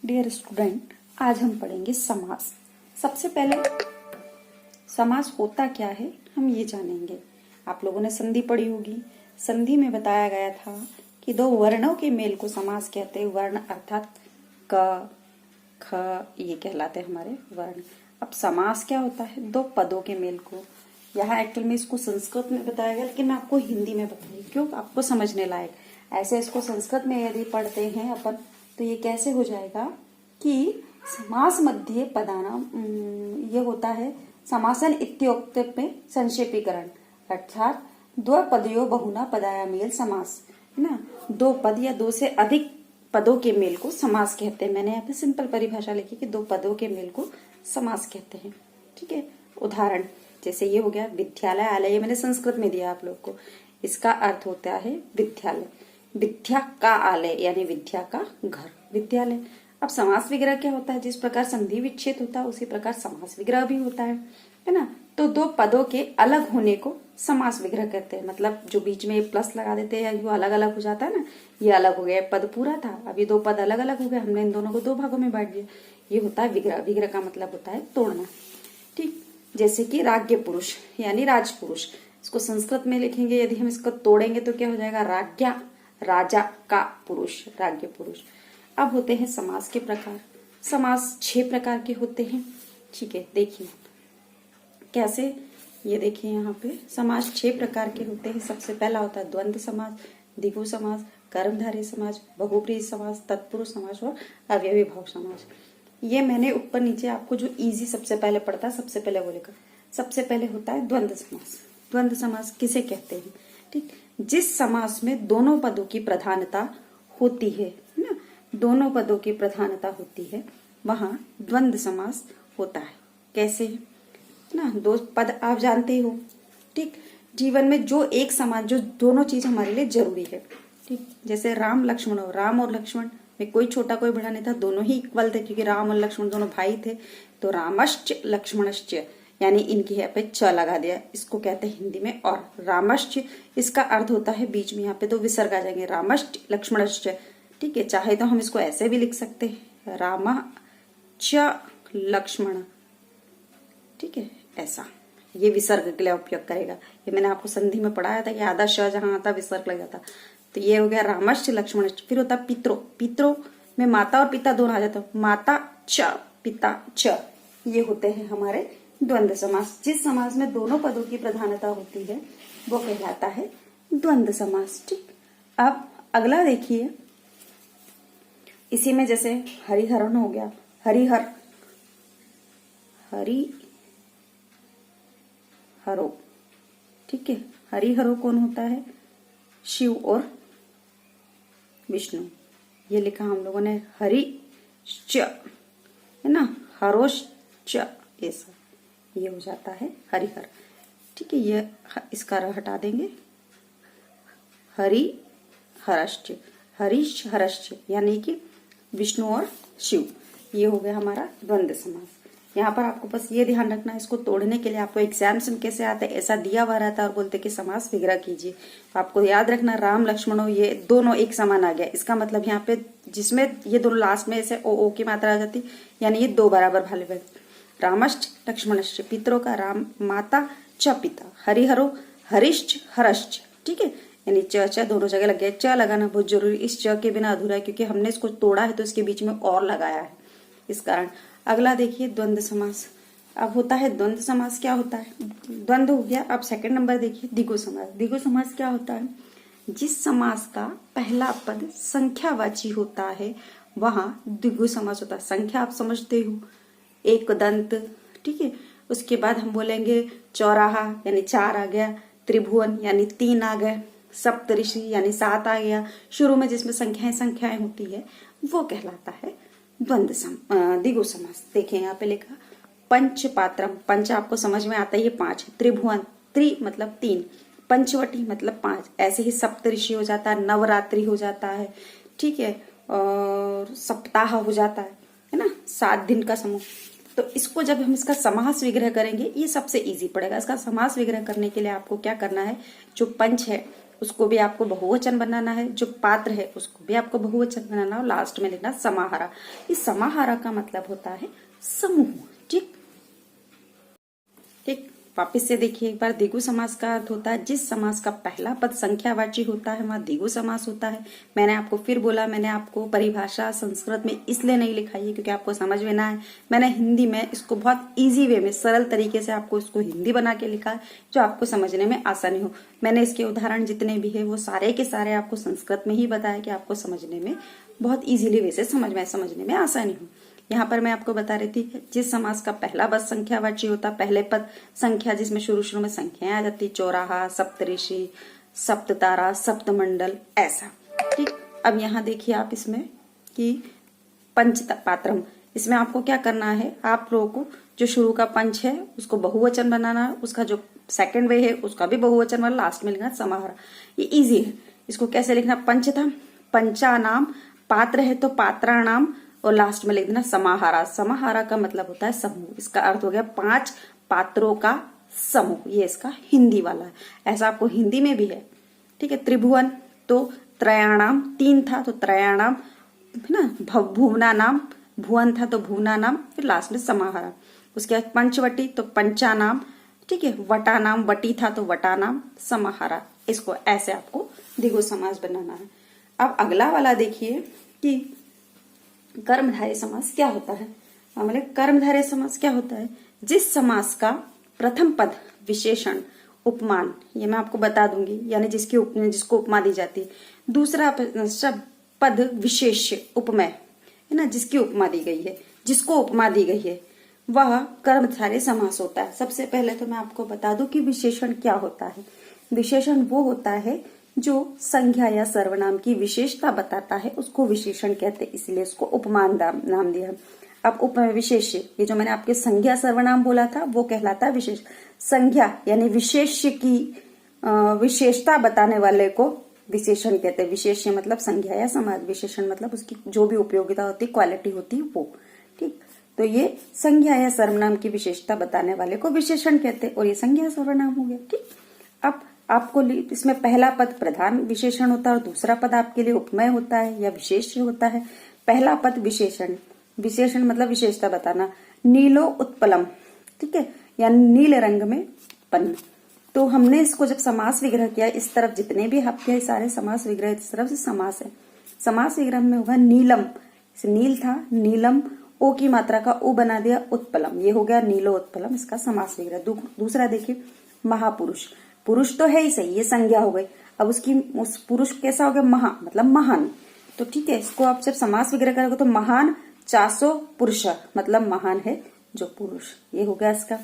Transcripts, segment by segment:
Dear student, आज हम पढ़ेंगे समास। सबसे पहले समास होता क्या है हम ये जानेंगे। आप लोगों ने संधि पढ़ी होगी। संधि में बताया गया था कि दो वर्णों के मेल को समास कहते हैं। वर्ण अर्थात क ख ये कहलाते हैं हमारे वर्ण। अब समास क्या होता है? दो पदों के मेल को। यहाँ एक्चुअल में इसको संस्कृत में बताया गया, लेकिन मैं आपको हिंदी में बताऊंगी क्यों, आपको समझने लायक। ऐसे इसको संस्कृत में यदि पढ़ते हैं अपन तो ये कैसे हो जाएगा कि समास मध्ये पदानाम ये होता है समासन इत्युक्त में संक्षेपीकरण, अर्थात दो पदयों बहुना पदाया मेल समास है ना। दो पद या दो से अधिक पदों के मेल को समास कहते हैं। मैंने यहाँ पे सिंपल परिभाषा लिखी कि दो पदों के मेल को समास कहते हैं। ठीक है, उदाहरण जैसे ये हो गया विद्यालय आलय, ये मैंने संस्कृत में दिया आप लोग को। इसका अर्थ होता है विद्यालय, विद्या का आलय यानी विद्या का घर, विद्यालय। अब समास विग्रह क्या होता है? जिस प्रकार संधि विच्छेद होता है उसी प्रकार समास विग्रह भी होता है ना। तो दो पदों के अलग होने को समास विग्रह कहते हैं। मतलब जो बीच में प्लस लगा देते हैं या अलग अलग हो जाता है ना, ये अलग हो गया, पद पूरा था, अब ये दो पद अलग अलग हो गए, हमने इन दोनों को दो भागों में बांट दिया। ये होता है विग्रह। विग्रह का मतलब होता है तोड़ना। ठीक, जैसे कि राज्ञ पुरुष यानी राजपुरुष, इसको संस्कृत में लिखेंगे यदि हम इसको तोड़ेंगे तो क्या हो जाएगा? राज्ञा, राजा का पुरुष, राज्ञ पुरुष। अब होते हैं समास के प्रकार। समास 6 प्रकार के होते हैं। ठीक है, देखिए कैसे, ये देखिए यहाँ पे समास 6 प्रकार के होते हैं। सबसे पहला होता है द्वंद्व समास, द्विगु समास, कर्मधारय समास, बहुब्रीहि समास, तत्पुरुष समास और अव्ययी भाव समास। ये मैंने ऊपर नीचे आपको जो इजी सबसे पहले पढ़ता है सबसे पहले वो लिखा। सबसे पहले होता है द्वंद्व समास। द्वंद्व समास किसे कहते हैं? ठीक, जिस समास में दोनों पदों की प्रधानता होती है ना, दोनों पदों की प्रधानता होती है, वहां द्वंद्व समास होता है। कैसे ना, दो पद आप जानते हो। ठीक, जीवन में जो एक समान, जो दोनों चीज हमारे लिए जरूरी है। ठीक, जैसे राम लक्ष्मण हो, राम और लक्ष्मण में कोई छोटा कोई बड़ा नहीं था, दोनों ही इक्वल थे क्योंकि राम और लक्ष्मण दोनों भाई थे। तो रामश्च लक्ष्मणश्च यानी इनकी यहाँ पे च लगा दिया, इसको कहते हैं हिंदी में और। रामश्च इसका अर्थ होता है बीच में यहाँ पे दो विसर्ग आ जाएंगे, रामश्च लक्ष्मणश्च। ठीक है, चाहे तो हम इसको ऐसे भी लिख सकते हैं, राम च लक्ष्मण। ठीक है, ऐसा ये विसर्ग के लिए उपयोग करेगा। ये मैंने आपको संधि में पढ़ाया था कि आधा श जहां आता विसर्ग लग जाता। तो ये हो गया रामश्च लक्ष्मणश्च। फिर होता पित्रो, पित्रो में माता और पिता दोनों आ जाता, माता च पिता च। ये होते हैं हमारे द्वंद्व समास। जिस समास में दोनों पदों की प्रधानता होती है वो कहलाता है द्वंद्व समास। ठीक, अब अगला देखिए, इसी में जैसे हरिहरन हो गया, हरिहर, हरि हरो। ठीक है, हरिहरो कौन होता है? शिव और विष्णु। ये लिखा हम लोगों ने हरि च है ना, हरोश च, ऐसा ये हो जाता है हरिहर। ठीक है, ये इसका र हटा देंगे, हरि हरश्च, हरीश हरश्च यानी कि विष्णु और शिव। ये हो गया हमारा द्वंद्व समास। यहाँ पर आपको बस ये ध्यान रखना है, इसको तोड़ने के लिए आपको एग्जाम्स में कैसे आता है, ऐसा दिया हुआ रहता है और बोलते कि समास विग्रह कीजिए। तो आपको याद रखना राम लक्ष्मणों ये दोनों एक समान आ गया। इसका मतलब यहाँ पे जिसमें ये दोनों लास्ट में ऐसे ओ की मात्रा आ जाती, यानी ये दो बराबर भाले। रामश्च लक्ष्मणश्च, पितरों का राम, माता च पिता, हरिहरो हरिश्च हरश्च। ठीक है, यानी च दोनों जगह लग गया। च लगाना बहुत जरूरी, इस च के बिना अधूरा है क्योंकि हमने इसको तोड़ा है तो इसके बीच में और लगाया है, इस कारण। अगला देखिए द्वंद्व समास। अब होता है द्वंद्व समास। क्या होता है? द्वंद्व हो गया। अब सेकंड नंबर देखिए द्विगु समास। द्विगु समास क्या होता है? जिस समास का पहला पद संख्यावाची होता है वहां द्विगु समास होता है। संख्या आप समझते हो, एक दंत। ठीक है, उसके बाद हम बोलेंगे चौराहा यानी 4 आ गया, त्रिभुवन यानी 3 आ गए, सप्तऋषि यानी 7 आ गया। शुरू में जिसमें संख्याएं होती है वो कहलाता है द्विगु समास। देखें यहाँ पे लिखा पंच पात्रम, पंच आपको समझ में आता है ये 5, त्रिभुवन, त्रि मतलब 3, पंचवटी मतलब 5, ऐसे ही सप्तऋषि हो जाता है, नवरात्रि हो जाता है। ठीक है, और सप्ताह हो जाता है ना, 7 दिन का समूह। तो इसको जब हम इसका समास विग्रह करेंगे, ये सबसे इजी पड़ेगा। इसका समास विग्रह करने के लिए आपको क्या करना है, जो पंच है उसको भी आपको बहुवचन बनाना है, जो पात्र है उसको भी आपको बहुवचन बनाना और लास्ट में लिखना समाहारा। इस समाहारा का मतलब होता है समूह। ठीक ठीक, वापिस से देखिए एक बार। द्विगु समास का अर्थ होता है जिस समास का पहला पद संख्यावाची होता है वहां द्विगु समास होता है। मैंने आपको फिर बोला, मैंने आपको परिभाषा संस्कृत में इसलिए नहीं लिखाई है क्योंकि आपको समझ में ना आए। मैंने हिंदी में इसको बहुत इजी वे में, सरल तरीके से आपको इसको हिंदी बना के लिखा है जो आपको समझने में आसानी हो। मैंने इसके उदाहरण जितने भी है वो सारे के सारे आपको संस्कृत में ही बताया कि आपको समझने में बहुत इजीली वे से समझने में आसानी हो। यहाँ पर मैं आपको बता रही थी जिस समास का पहला पद संख्यावाची होता, पहले पद संख्या जिसमें शुरू में संख्याएं आ जाती, चौराहा, सप्तऋषि, सप्ततारा, सप्तमंडल, ऐसा। ठीक, अब यहाँ देखिए आप इसमें कि पंचपात्रम, इसमें आपको क्या करना है, आप लोगों को जो शुरू का पंच है उसको बहुवचन बनाना है, उसका जो सेकंड वे है उसका भी बहुवचन वाला, लास्ट में लिखना समाहार। ये इजी है। इसको कैसे लिखना, पंच था, पंचानाम, पात्र है तो पात्राणाम, और लास्ट में लिख देना समाहारा। समाहारा का मतलब होता है समूह। इसका अर्थ हो गया 5 पात्रों का समूह। ये इसका हिंदी वाला है। ऐसा आपको हिंदी में भी है। ठीक है, त्रिभुवन तो त्रयाणाम, 3 था तो त्रयाणाम, है ना। भुवना नाम, भुवन था तो भुवना नाम, फिर लास्ट में समाहारा। उसके बाद पंचवटी तो पंचानाम, ठीक है। वटा नाम, वटी था तो वटा नाम, समाहारा। इसको ऐसे आपको द्विगु समास बनाना है। अब अगला वाला देखिए कि कर्मधारय समास क्या होता है। हमारे कर्मधारय समास क्या होता है, जिस समास का प्रथम पद विशेषण, उपमान, ये मैं आपको बता दूंगी, यानी जिसको उपमा दी जाती है। दूसरा पद विशेष्य, उपमेय, है ना, जिसकी उपमा दी गई है, जिसको उपमा दी गई है, वह कर्मधारय समास होता है। सबसे पहले तो मैं आपको बता दूं कि विशेषण क्या होता है। विशेषण वो होता है जो संज्ञा या सर्वनाम की विशेषता बताता है, उसको विशेषण कहते हैं, इसलिए उसको उपमान नाम दिया। अब उपमेय, विशेष्य, ये जो मैंने आपके संज्ञा सर्वनाम बोला था वो कहलाता है विशेष। संज्ञा यानी विशेष्य की विशेषता बताने वाले को विशेषण कहते हैं। विशेष्य मतलब संज्ञा या समाज, विशेषण मतलब उसकी जो भी उपयोगिता होती है, क्वालिटी होती है वो। ठीक, तो ये संज्ञा या सर्वनाम की विशेषता बताने वाले को विशेषण कहते हैं, और ये संज्ञा सर्वनाम हो गया। ठीक, अब आपको इसमें पहला पद प्रधान विशेषण होता है और दूसरा पद आपके लिए उपमेय होता है या विशेष्य होता है। पहला पद विशेषण, विशेषण मतलब विशेषता बताना। नीलो उत्पलम, ठीक है, यानी नील रंग में उत्पन्न। तो हमने इसको जब समास विग्रह किया, इस तरफ जितने भी आपके सारे समास विग्रह, इस तरफ से समास है। समास विग्रह में होगा नीलम, नील था, नीलम, ओ की मात्रा का ओ बना दिया, उत्पलम, ये हो गया नीलो उत्पलम, इसका समास विग्रह। दूसरा देखिए महापुरुष, पुरुष तो है ही सही, ये संज्ञा हो गई। अब उस पुरुष कैसा हो गया, महा मतलब महान। तो ठीक है, इसको आप जब समास विग्रह करोगे तो महान चासो पुरुष मतलब महान है जो पुरुष, ये हो गया इसका।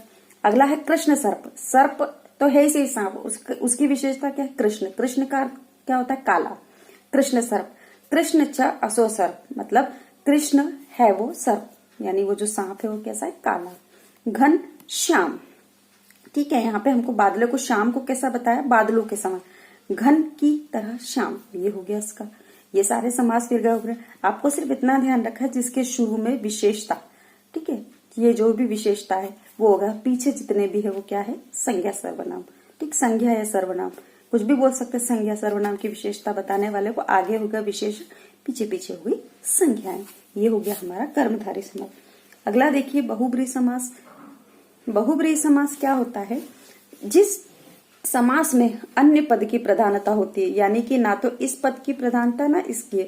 अगला है कृष्ण सर्प, सर्प तो है ही सही सांप, उसकी विशेषता क्या है, कृष्ण, कृष्ण का क्या होता है, काला। कृष्ण सर्प, कृष्ण च असो सर्प मतलब कृष्ण है वो सर्प, यानी वो जो सांप है वो कैसा है, काला। घन श्याम, ठीक है, यहाँ पे हमको बादलों को, शाम को कैसा बताया, बादलों के समान, घन की तरह श्याम, ये हो गया इसका। ये सारे समास विग्रह हो गए। आपको सिर्फ इतना ध्यान रखा है जिसके शुरू में विशेषता, ठीक है, ये जो भी विशेषता है वो होगा, पीछे जितने भी है वो क्या है, संज्ञा सर्वनाम। ठीक, संज्ञा या सर्वनाम कुछ भी बोल सकते हैं। संज्ञा सर्वनाम की विशेषता बताने वाले को आगे होगा विशेष, पीछे पीछे हुई संज्ञाएं। ये हो गया हमारा कर्मधारय समास। अगला देखिए बहुब्रीहि समास। बहुब्रीहि समास क्या होता है, जिस समास में अन्य पद की प्रधानता होती है, यानी कि ना तो इस पद की प्रधानता ना इसकी,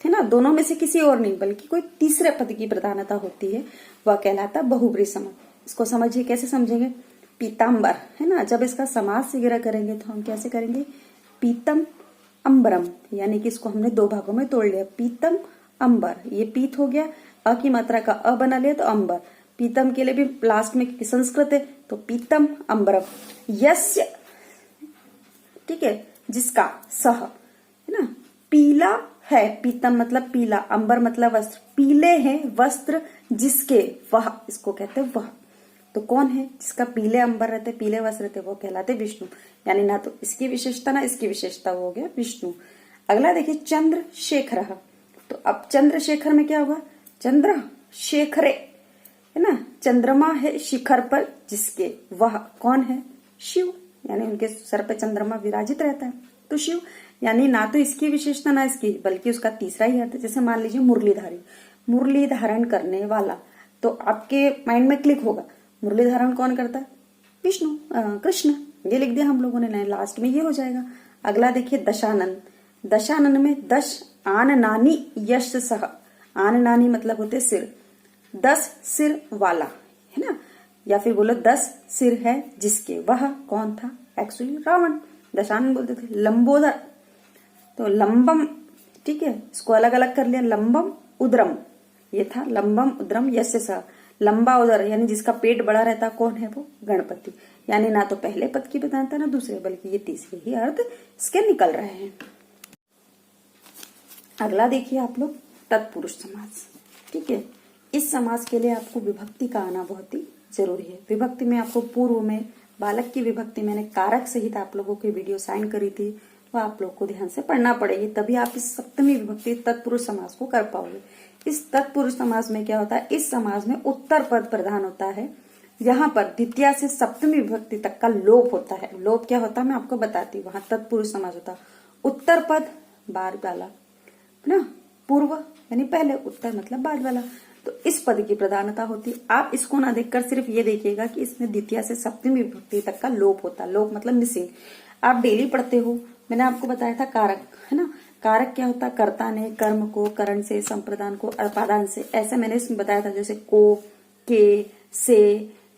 है ना, दोनों में से किसी और नहीं बल्कि कोई तीसरे पद की प्रधानता होती है, वह कहलाता बहुब्रीहि समास। इसको समझिए, कैसे समझेंगे, पीताम्बर, है ना, जब इसका समास वगैरह करेंगे तो हम कैसे करेंगे, पीतम अंबरम, यानी कि इसको हमने दो भागों में तोड़ लिया, पीतम अंबर, ये पीत हो गया, अ की मात्रा का अ बना लिया तो अंबर। पीतम के लिए भी लास्ट में संस्कृत है तो पीतम अंबरम। यस्य, ठीक है, जिसका, सह, है ना, पीला है, पीतम मतलब पीला, अंबर मतलब वस्त्र, पीले हैं वस्त्र जिसके, वह, इसको कहते हैं वह। तो कौन है जिसका पीले अंबर रहते, पीले वस्त्र रहते, वो कहलाते विष्णु, यानी ना तो इसकी विशेषता ना इसकी विशेषता, वो हो गया विष्णु। अगला देखिए चंद्रशेखर, तो अब चंद्रशेखर में क्या होगा, चंद्र शेखरे, है ना, चंद्रमा है शिखर पर जिसके, वह कौन है, शिव, यानी उनके सर पे चंद्रमा विराजित रहता है। तो शिव यानी ना तो इसकी विशेषता ना इसकी, बल्कि उसका तीसरा ही अर्थ है। जैसे मान लीजिए मुरलीधारी, मुरली धारण करने वाला, तो आपके माइंड में क्लिक होगा मुरली धारण कौन करता है? विष्णु, कृष्ण। ये लिख दिया हम लोगों ने, लास्ट में ये हो जाएगा। अगला देखिए दशानन, दशानन में दश आन नानी यश सह, आन नानी मतलब होते सिर, 10 सिर वाला है ना, या फिर बोलो 10 सिर है जिसके, वह कौन था? एक्चुअली रावण। दशानन बोलते थे। लंबोदर, तो लंबम, ठीक है, इसको अलग अलग कर लिया, लंबम उदरम, ये था लंबम उदरम यस्य सह, लंबा उदर यानी जिसका पेट बड़ा रहता, कौन है वो? गणपति। यानी ना तो पहले पद की बताता ना दूसरे, बल्कि ये तीसरे ही अर्थ इसके निकल रहे हैं। अगला देखिए आप लोग तत्पुरुष समास, ठीक है। इस समास के लिए आपको विभक्ति का आना बहुत ही जरूरी है। विभक्ति में आपको पूर्व में बालक की विभक्ति मैंने कारक सहित आप लोगों की वीडियो साइन करी थी, वो आप लोग को ध्यान से पढ़ना पड़ेगी, तभी आप इस सप्तमी विभक्ति तत्पुरुष समास को कर पाओगे। इस तत्पुरुष समास में क्या होता है? इस समास में उत्तर पद प्रधान होता है। यहाँ पर द्वितीय से सप्तमी विभक्ति तक का लोप होता है। लोप क्या होता है मैं आपको बताती हूँ। वहां तत्पुरुष समास होता है, उत्तर पद बाद वाला ना, पूर्व यानी पहले, उत्तर मतलब बाद वाला, तो इस पद की प्रधानता होती है। आप इसको ना देखकर सिर्फ ये देखिएगा कि इसमें द्वितीय से सप्तमी विभक्ति तक का लोप होता है। लोप मतलब मिसिंग। आप डेली पढ़ते हो, मैंने आपको बताया था कारक, है ना। कारक क्या होता है? कर्ता ने कर्म को करण से, संप्रदान को अल्पादान से, ऐसे मैंने इसमें बताया था, जैसे को, के, से,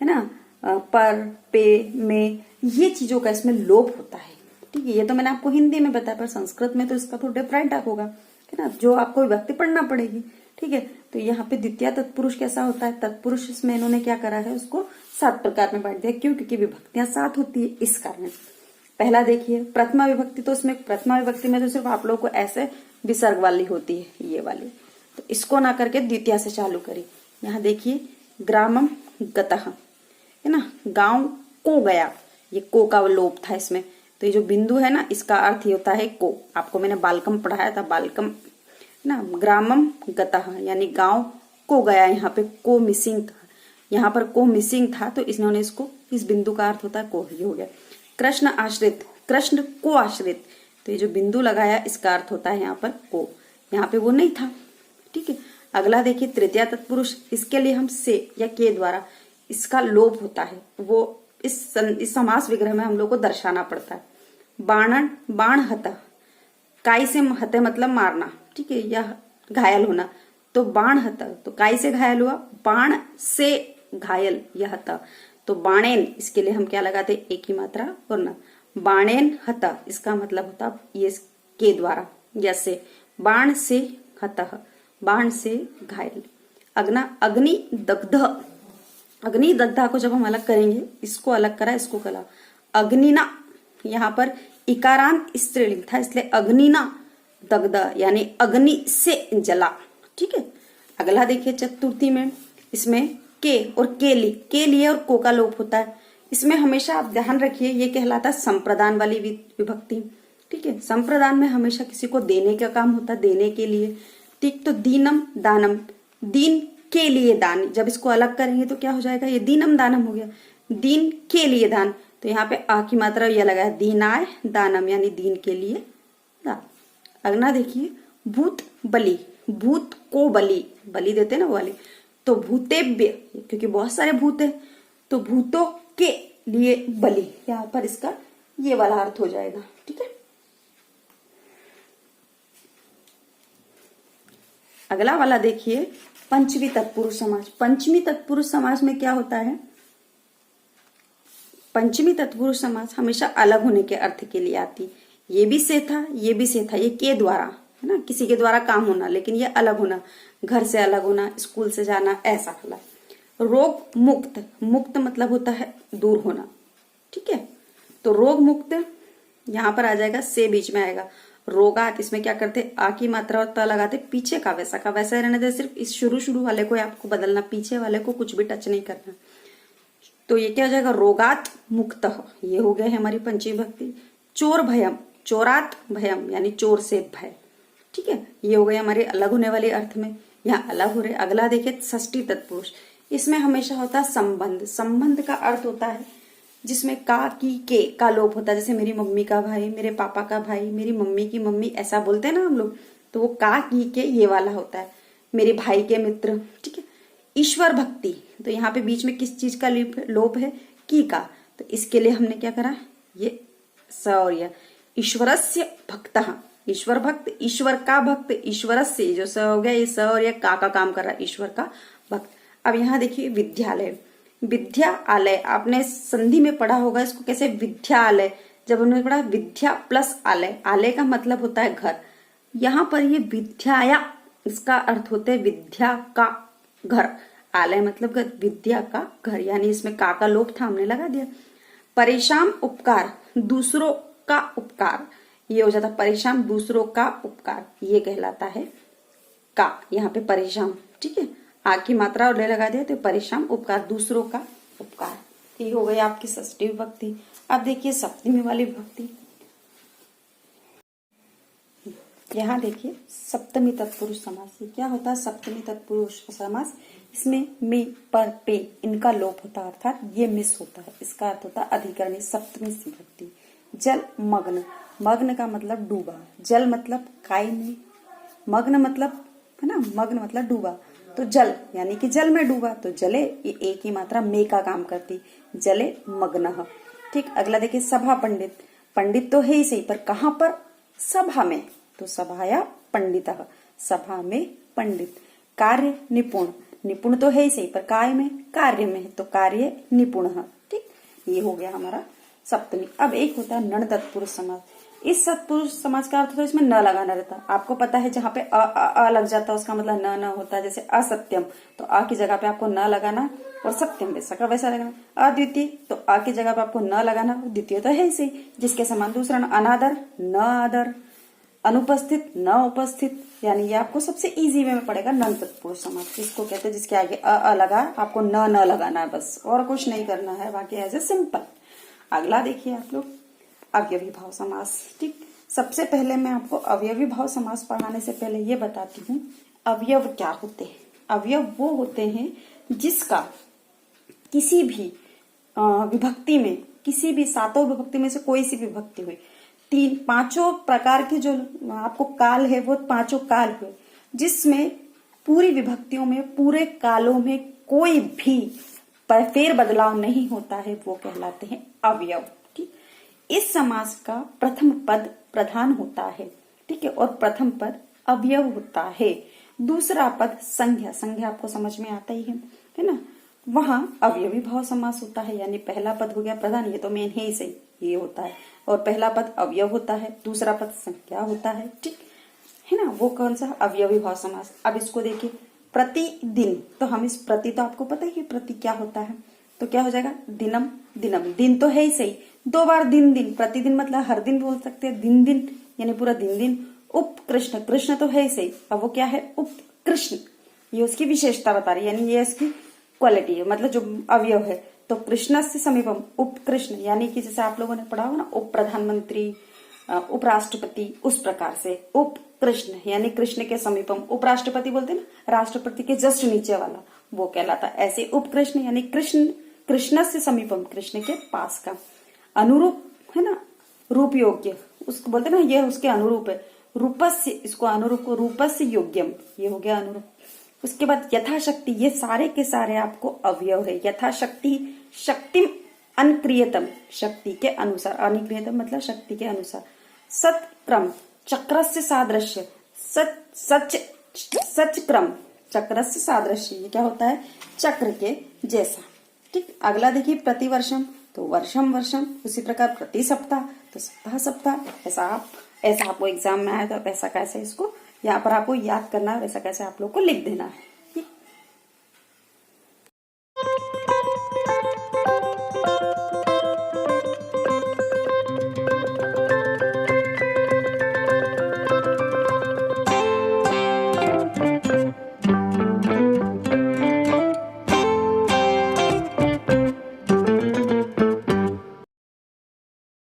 है ना, पर, पे, में, ये चीजों का इसमें लोप होता है, ठीक है। ये तो मैंने आपको हिंदी में बताया, पर संस्कृत में तो इसका थोड़ा डिफरेंट होगा, है ना, जो आपको विभक्ति पढ़ना पड़ेगी, ठीक है। तो यहाँ पे द्वितीय तत्पुरुष कैसा होता है? तत्पुरुष इसमें इन्होंने क्या करा है, उसको 7 प्रकार में बांट दिया। क्यों? क्योंकि विभक्तियां 7 होती है, इस कारण। पहला देखिए प्रथमा विभक्ति, तो उसमें प्रथमा विभक्ति में तो सिर्फ आप लोगों को ऐसे विसर्ग वाली होती है, ये वाली, तो इसको ना करके द्वितीय से चालू करी। यहाँ देखिए ग्रामम गतः, है ना, गांव को गया, ये को का लोप था इसमें, तो ये जो बिंदु है ना, इसका अर्थ ये होता है को। आपको मैंने बालकम पढ़ाया था, बालकम ना, ग्रामम गतः यानी गांव को गया, यहाँ पे को मिसिंग था, यहाँ पर को मिसिंग था, तो इन्होंने इसको, इस बिंदु का अर्थ होता है को, ही हो गया। कृष्ण आश्रित, कृष्ण को आश्रित, तो ये जो बिंदु लगाया इसका अर्थ होता है यहाँ पर को, यहाँ पे वो नहीं था, ठीक है। अगला देखिए तृतीय तत्पुरुष, इसके लिए हम से या के द्वारा इसका लोप होता है, वो इस समास विग्रह में हम लोग को दर्शाना पड़ता है। बाणन, बाण हत, काई से हते मतलब मारना, ठीक है, या घायल होना, तो बाण हत, तो काई से घायल हुआ, बाण से घायल, यह हत, तो बाणेन, इसके लिए हम क्या लगाते? एक ही मात्रा और ना, बाणेन हत, इसका मतलब होता ये के द्वारा, जैसे बाण से हतः, बाण से घायल। अग्ना, अग्नि दग्ध, अग्नि दग्धा को जब हम अलग करेंगे, इसको अलग करा, इसको करा, अग्निना, यहाँ पर इकारांत स्त्रीलिंग था, इसलिए अग्निना दग्ध यानी अग्नि से जला, ठीक है। अगला देखिए चतुर्थी में, इसमें के और के लिए और को का लोप होता है। इसमें हमेशा आप ध्यान रखिए, ये कहलाता है संप्रदान वाली विभक्ति, ठीक है। संप्रदान में हमेशा किसी को देने का काम होता है, देने के लिए, ठीक। तो दीनम दानम, दीन के लिए दान, जब इसको अलग करेंगे तो क्या हो जाएगा? ये दीनम दानम हो गया, दीन के लिए दान, तो यहाँ पे आ की मात्रा यह लगा है, दीनाय दानम यानी दीन के लिए दान। अगला देखिए भूत बलि, भूत को बलि, बलि देते ना वो वाली, तो भूतेभ्य, क्योंकि बहुत सारे भूत है, तो भूतों के लिए बलि, यहाँ पर इसका ये वाला अर्थ हो जाएगा, ठीक है। अगला वाला देखिए पंचमी तत्पुरुष समास। पंचमी तत्पुरुष समास में क्या होता है? पंचमी तत्पुरुष समास हमेशा अलग होने के अर्थ के लिए आती। ये भी से था, ये भी से था, ये के द्वारा, है ना, किसी के द्वारा काम होना, लेकिन ये अलग होना, घर से अलग होना, स्कूल से जाना, ऐसा वाला। रोग मुक्त, मुक्त मतलब होता है दूर होना, ठीक है। तो रोग मुक्त यहाँ पर आ जाएगा, से बीच में आएगा। रोगात, इसमें क्या करते? आ की मात्रा और त लगाते, पीछे का वैसा रहने दे, सिर्फ इस शुरू वाले को आपको बदलना, पीछे वाले को कुछ भी टच नहीं करना। तो ये क्या हो जाएगा? रोगात मुक्त, ये हो गया है हमारी पंचमी भक्ति। चोर भयम, चोरात भयम यानी चोर से भय, ठीक है। ये हो गए हमारे अलग होने वाले अर्थ में, यहाँ अलग हो रहे। अगला देखिए षष्ठी तत्पुरुष, इसमें हमेशा होता है संबंध। संबंध का अर्थ होता है जिसमें का की के का लोप होता है, जैसे मेरी मम्मी का भाई, मेरे पापा का भाई, मेरी मम्मी की मम्मी, ऐसा बोलते हैं ना हम लोग, तो वो का की के ये वाला होता है, मेरे भाई के मित्र। ठीक है। ईश्वर भक्ति, तो यहाँ पे बीच में किस चीज का लोप है, की का, तो इसके लिए हमने क्या करा, ये स और यह ईश्वरस्य भक्तः, ईश्वर भक्त, ईश्वर का भक्त, ईश्वरस्य जो स हो गया, ये स और ये का काम कर रहा है, ईश्वर का भक्त। अब यहाँ देखिए विद्यालय, विद्यालय आपने संधि में पढ़ा होगा इसको कैसे, विद्यालय, जब उन्होंने पढ़ा विद्या प्लस आलय, आलय का मतलब होता है घर, यहाँ पर ये विद्याया, इसका अर्थ होता है विद्या का घर, आलय मतलब घर, विद्या का घर, यानी इसमें का लोप था, हमने लगा दिया। परेशान उपकार, दूसरों का उपकार, ये हो जाता परेशान, दूसरों का उपकार, ये कहलाता है का, यहाँ पे परेशान। ठीक है, आ की मात्रा और ले लगा दिया तो परेशान उपकार, दूसरों का उपकार। ये हो गई आपकी षष्ठी विभक्ति। अब देखिए सप्तमी वाली विभक्ति, यहाँ देखिए सप्तमी तत्पुरुष समास। ये क्या होता है सप्तमी तत्पुरुष समास, इसमें में पर पे इनका लोप होता है, अर्थात ये मिस होता है, इसका अर्थ होता है अधिकरणी सप्तमी विभक्ति। जल मग्न, मग्न का मतलब डूबा, जल मतलब काय में, मग्न मतलब है ना, मग्न मतलब डूबा, तो जल यानी कि जल में डूबा, तो जले ये एक ही मात्रा में का काम करती, जले मग्न। ठीक, अगला देखिए सभा पंडित, पंडित तो है ही सही, पर कहाँ पर, सभा में, तो सभाया पंडित, सभा में पंडित। कार्य निपुण, निपुण तो है ही सही, पर काय में, कार्य में, तो कार्य निपुण। ठीक, ये हो गया हमारा सप्तमी। अब एक होता है नण तत्पुरुष समास। इस तत्पुरुष समास का अर्थ होता है इसमें न लगाना रहता, आपको पता है जहाँ पे अ लग जाता है उसका मतलब न होता है, जैसे असत्यम, तो आ की जगह पे आपको न लगाना, और सत्यम वैसा का वैसा लगाना। अद्वितीय, तो आ की जगह पे आपको न लगाना, द्वितीय तो है ही सही, जिसके समान दूसरा अनादर, न आदर, अनुपस्थित, न उपस्थित, यानी ये आपको सबसे इजी वे में पड़ेगा नन तत्पुरुष समास, इसको कहते हैं जिसके आगे अ लगा, आपको न लगाना है बस, और कुछ नहीं करना है, बाकी एज ए सिंपल। अगला देखिए आप लोग अवयवी भाव समास। ठीक, सबसे पहले मैं आपको अवयवी भाव समास पढ़ाने से पहले ये बताती हूँ अवयव क्या होते हैं। अवयव वो होते हैं जिसका किसी भी विभक्ति में, किसी भी सातों विभक्ति में से कोई सी विभक्ति हुई, तीन पांचों प्रकार के जो आपको काल है वो पांचों काल हुए, जिसमें पूरी विभक्तियों में पूरे कालों में कोई भी फेर बदलाव नहीं होता है, वो कहलाते हैं अवयव। ठीक, इस समास का प्रथम पद प्रधान होता है, ठीक है, और प्रथम पद अवयव होता है, दूसरा पद संज्ञा, संज्ञा आपको समझ में आता ही है ना, वहां अवयवी भाव समास होता है, यानी पहला पद हो गया प्रधान, ये तो मेन है ही सही, ये होता है, और पहला पद अवयव होता है, दूसरा पद संज्ञा होता है। ठीक है ना, वो कौन सा अवयवी भाव समास। अब इसको देखिए प्रतिदिन, तो हम इस प्रति, तो आपको पता है कि प्रति क्या होता है, तो क्या हो जाएगा दिनम, दिनम, दिन तो है ही सही, दो बार दिन दिन, प्रतिदिन मतलब हर दिन बोल सकते हैं, दिन दिन यानी पूरा दिन दिन। उप कृष्ण, कृष्ण तो है ही सही, अब वो क्या है उप कृष्ण, ये उसकी विशेषता बता रही है, यानी ये इसकी क्वालिटी है, मतलब जो अवयव है, तो कृष्ण से समीपम उप कृष्ण, यानी कि जैसे आप लोगों ने पढ़ा हो ना उप प्रधानमंत्री, उपराष्ट्रपति, उस प्रकार से उप कृष्ण यानी कृष्ण के समीपम, उपराष्ट्रपति बोलते ना राष्ट्रपति के जस्ट नीचे वाला, वो कहलाता। ऐसे उपकृष्ण यानी कृष्ण, कृष्ण से समीपम, कृष्ण के पास का। अनुरूप है ना, रूप योग्य, उसको बोलते ना ये उसके अनुरूप है, रूपस्य, इसको अनुरूप को रूपस्य योग्यम, ये हो गया अनुरूप। उसके बाद यथाशक्ति, ये सारे के सारे आपको अवयव है। यथाशक्ति, शक्तिम अनक्रियतम, शक्ति के अनुसार, अनिक्रियतम मतलब शक्ति के अनुसार। सत्क्रम, चक्रस्य सादृश्य, सच क्रम, चक्रस्य सादृश्य, ये क्या होता है चक्र के जैसा। ठीक, अगला देखिए प्रतिवर्षम, तो वर्षम वर्षम, उसी प्रकार प्रति सप्ताह, तो सप्ताह सप्ताह। ऐसा आपको एग्जाम में आया तो ऐसा कैसे इसको यहाँ पर आपको याद करना है, वैसा कैसे आप लोग को लिख देना है।